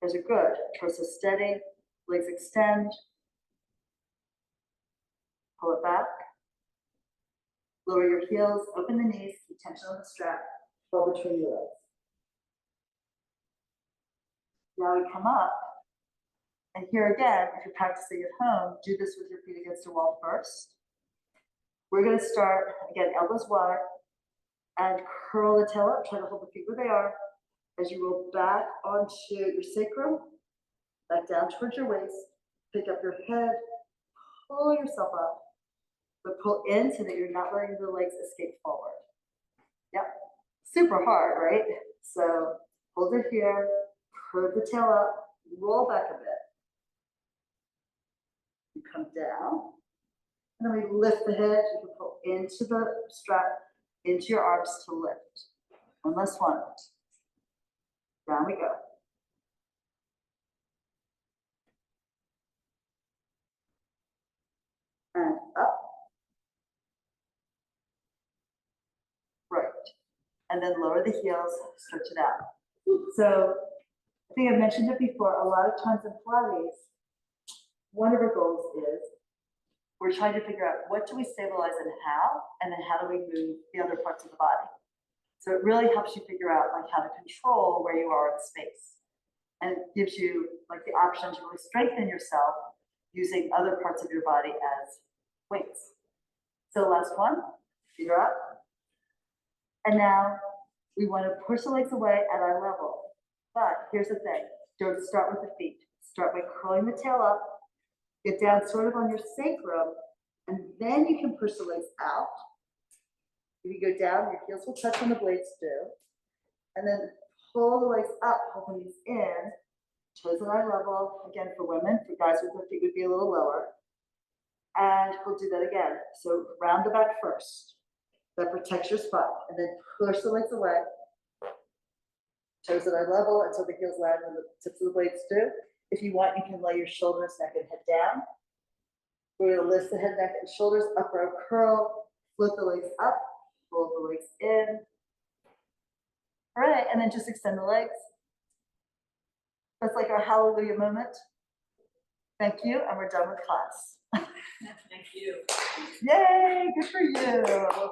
Those are good. Torso steady, legs extend. Pull it back. Lower your heels, open the knees, keep tension on the strap, pull between your legs. Now we come up, and here again, if you're practicing at home, do this with your feet against the wall first. We're going to start, again, elbows wide, and curl the tail up, try to hold the feet where they are. As you roll back onto your sacrum, back down towards your waist, pick up your head, pull yourself up, but pull in so that you're not letting the legs escape forward. Yep, super hard, right? So hold it here, curve the tail up, roll back a bit. You come down, and then we lift the head. You can pull into the strap, into your arms to lift. One last one. Down we go. And up. Right. And then lower the heels, stretch it out. So I think I've mentioned it before, a lot of times in Pilates, one of our goals is we're trying to figure out what do we stabilize and then how do we move the other parts of the body. So it really helps you figure out like how to control where you are in space. And it gives you like the option to really strengthen yourself using other parts of your body as weights. So last one, feet are up. And now we want to push the legs away at eye level. But here's the thing, don't start with the feet. Start by curling the tail up, get down sort of on your sacrum, and then you can push the legs out. If you go down, your heels will touch when the blades do. And then pull the legs up, pull the knees in, toes at eye level. Again, for women, for guys with their feet would be a little lower. And we'll do that again. So round the back first. That protects your spine. And then push the legs away. Toes at eye level until the heels land and the tips of the blades do. If you want, you can lay your shoulders, neck, and head down. We're going to lift the head, neck, and shoulders, upper arm curl, float the legs up, pull the legs in. All right, and then just extend the legs. That's like our hallelujah moment. Thank you, and we're done with class. Thank you. Yay, good for you.